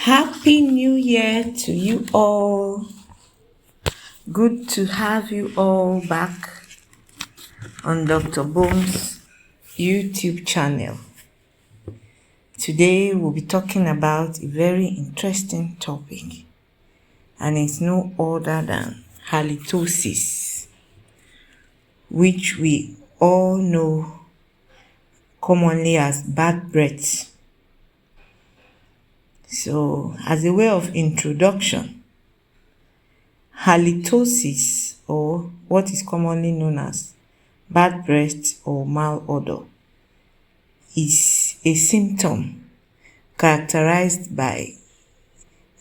Happy New Year to you all. Good to have you all back on Dr. Boms YouTube channel. Today we'll be talking about a very interesting topic, and it's no other than halitosis, which we all know commonly as bad breath. So, as a way of introduction, halitosis, or what is commonly known as bad breath or malodor, is a symptom characterized by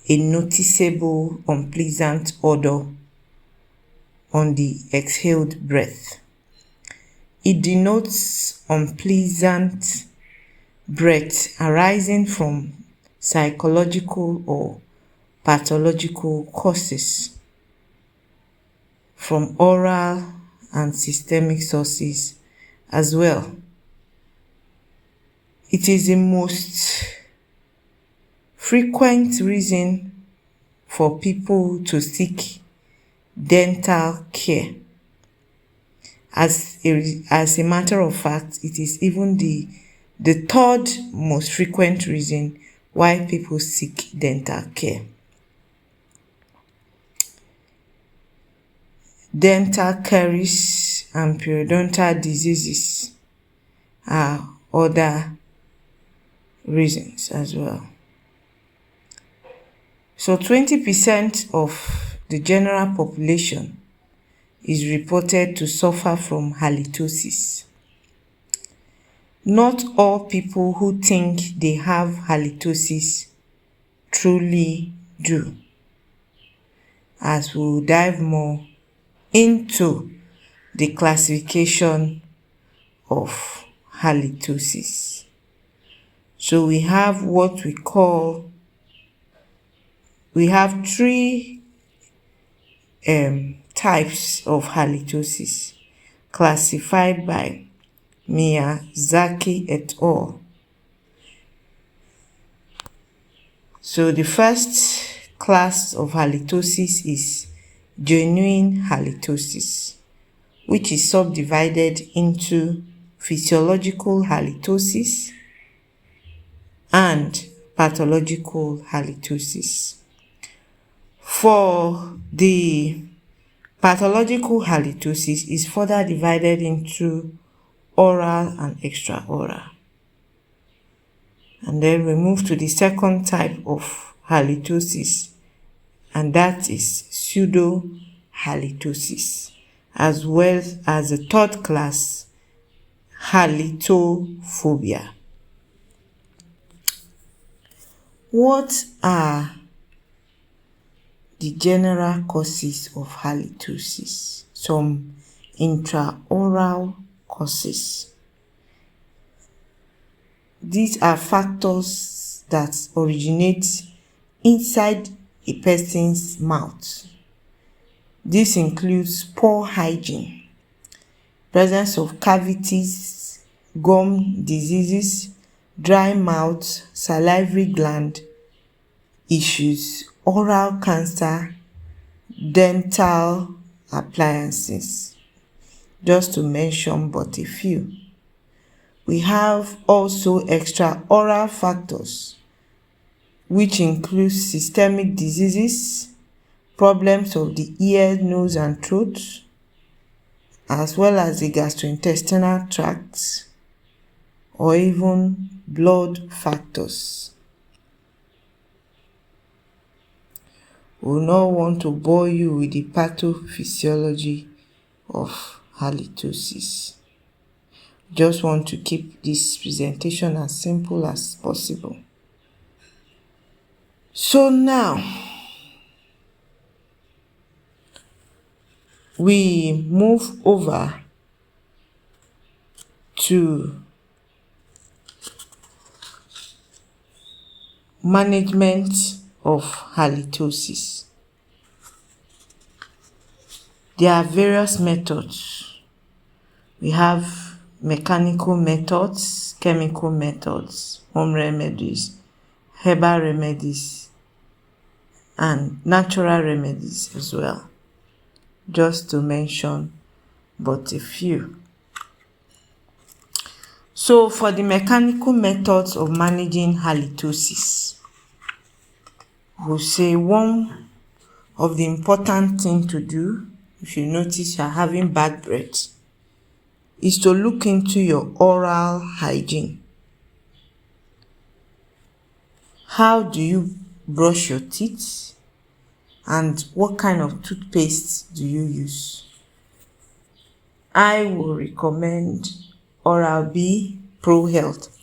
a noticeable unpleasant odor on the exhaled breath. It denotes unpleasant breath arising from psychological or pathological causes, from oral and systemic sources as well. It is the most frequent reason for people to seek dental care. As a matter of fact, it is even the third most frequent reason why people seek dental care. Dental caries and periodontal diseases are other reasons as well. So 20% of the general population is reported to suffer from halitosis. Not all people who think they have halitosis truly do, as we'll dive more into the classification of halitosis. So we have three types of halitosis classified by Miyazaki et al. So the first class of halitosis is genuine halitosis, which is subdivided into physiological halitosis and pathological halitosis. For the pathological halitosis is further divided into oral and extraoral. And then we move to the second type of halitosis, and that is pseudo-halitosis, as well as the third class, halitophobia. What are the general causes of halitosis? Some intraoral causes. These are factors that originate inside a person's mouth. This includes poor hygiene, presence of cavities, gum diseases, dry mouth, salivary gland issues, oral cancer, dental appliances, just to mention but a few. We have also extraoral factors, which include systemic diseases, problems of the ear, nose, and throat, as well as the gastrointestinal tract, or even blood factors. We will not want to bore you with the pathophysiology of halitosis. Just want to keep this presentation as simple as possible. So now, we move over to management of halitosis. There are various methods. We have mechanical methods, chemical methods, home remedies, herbal remedies, and natural remedies as well, just to mention but a few. So for the mechanical methods of managing halitosis, we'll say one of the important thing to do if you notice you're having bad breath is to look into your oral hygiene. How do you brush your teeth? And what kind of toothpaste do you use? I will recommend Oral-B Pro Health.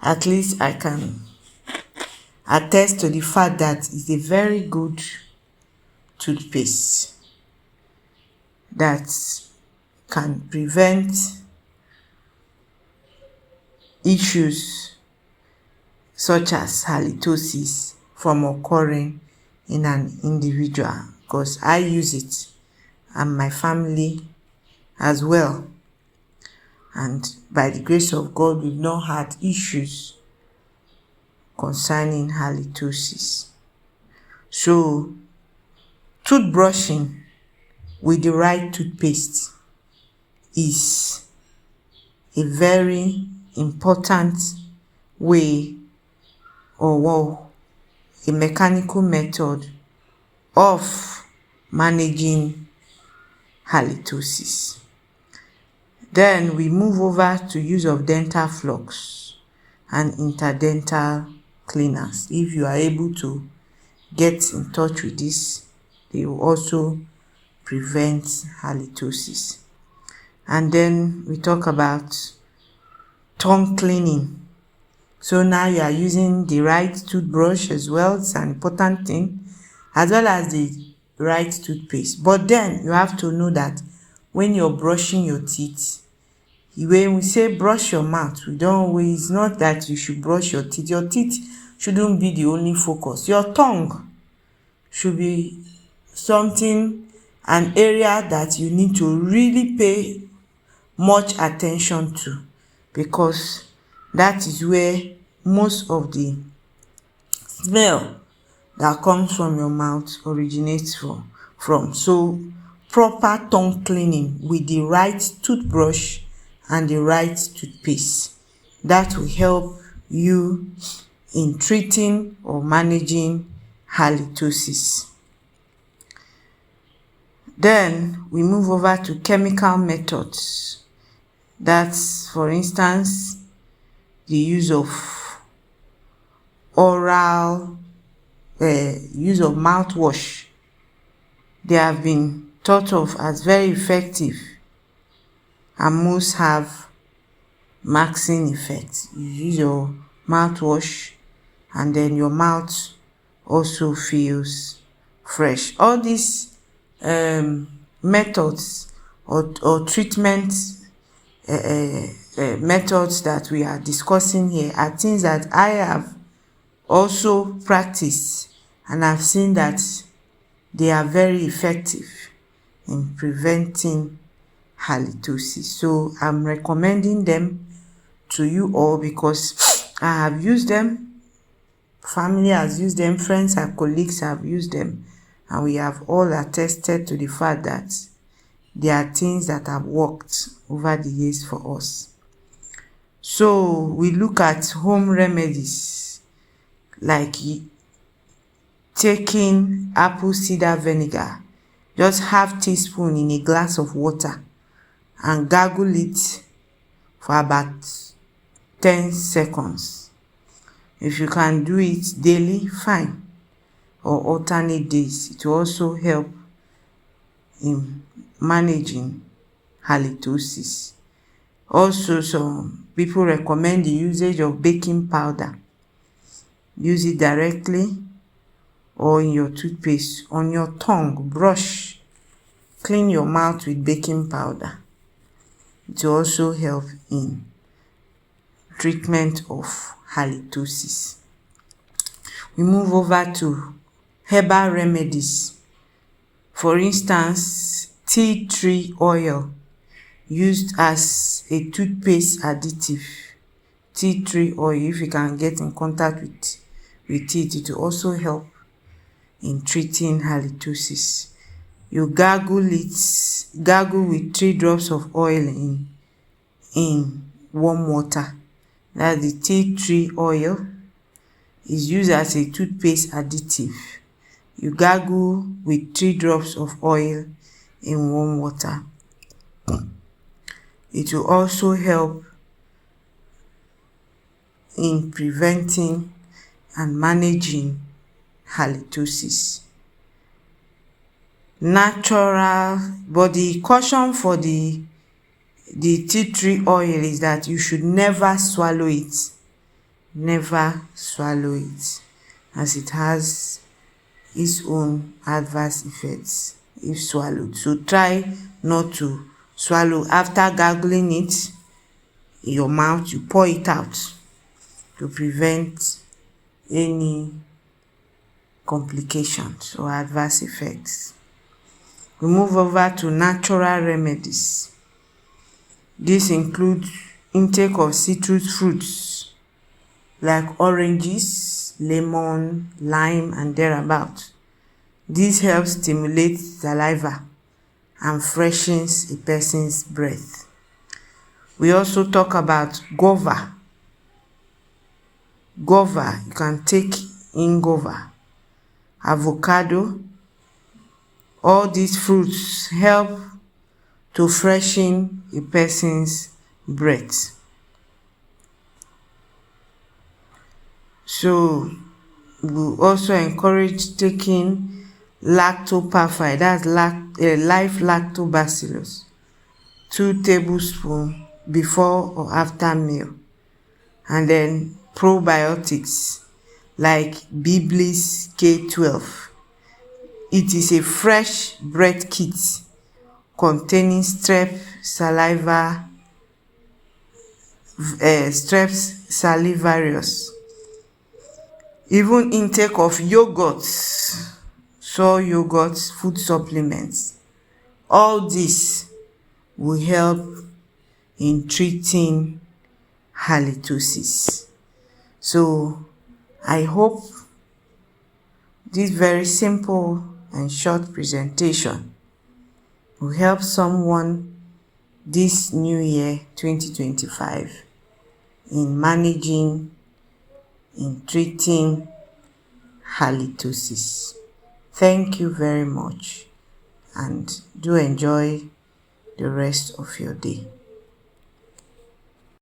At least I can attest to the fact that it's a very good toothpaste that can prevent issues such as halitosis from occurring in an individual, because I use it and my family as well, and by the grace of God we've not had issues concerning halitosis. So toothbrushing with the right toothpaste is a very important way, or a mechanical method of managing halitosis. Then we move over to use of dental floss and interdental cleaners. If you are able to get in touch with this, they will also prevent halitosis. And then we talk about tongue cleaning. So now you are using the right toothbrush as well. It's an important thing, as well as the right toothpaste. But then you have to know that when you're brushing your teeth, when we say brush your mouth, it's not that you should brush your teeth. Your teeth shouldn't be the only focus. Your tongue should be an area that you need to really pay much attention to, because that is where most of the smell that comes from your mouth originates from. So proper tongue cleaning with the right toothbrush and the right toothpaste, that will help you in treating or managing halitosis. Then we move over to chemical methods. That's, for instance, the use of use of mouthwash. They have been thought of as very effective, and most have masking effect. You use your mouthwash and then your mouth also feels fresh. All these methods or treatment methods that we are discussing here are things that I have also practiced, and I've seen that they are very effective in preventing halitosis. So I'm recommending them to you all because I have used them, family has used them, friends and colleagues have used them, and we have all attested to the fact that they are things that have worked over the years for us. So we look at home remedies like taking apple cider vinegar, just half teaspoon in a glass of water, and gargle it for about 10 seconds. If you can do it daily, fine, or alternate days. It will also help in managing halitosis. Also, some people recommend the usage of baking powder. Use it directly or in your toothpaste, on your tongue, brush, clean your mouth with baking powder. It will also help in treatment of halitosis. We move over to herbal remedies. For instance, tea tree oil used as a toothpaste additive. Tea tree oil, if you can get in contact with it. It will also help in treating halitosis. You gargle with 3 drops of oil in warm water. That's the tea tree oil. Is used as a toothpaste additive. You gargle with 3 drops of oil in warm water. It will also help in preventing and managing halitosis. Natural, but the caution for the tea tree oil is that you should never swallow it. Never swallow it, as it has its own adverse effects if swallowed. So try not to swallow. After gargling it in your mouth, you pour it out to prevent any complications or adverse effects. We move over to natural remedies. This includes intake of citrus fruits like oranges, lemon, lime, and thereabout. This helps stimulate saliva and freshens a person's breath. We also talk about guava. Guava, you can take in guava, avocado. All these fruits help to freshen a person's breath. So we also encourage taking lactopurify, that's live lactobacillus, 2 tablespoons before or after meal. And then probiotics like Biblis K12. It is a fresh breath kit containing strep salivarius. Even intake of yogurts, soy yogurts, food supplements. All this will help in treating halitosis. So I hope this very simple and short presentation will help someone this new year 2025 in managing, in treating halitosis. Thank you very much, and do enjoy the rest of your day.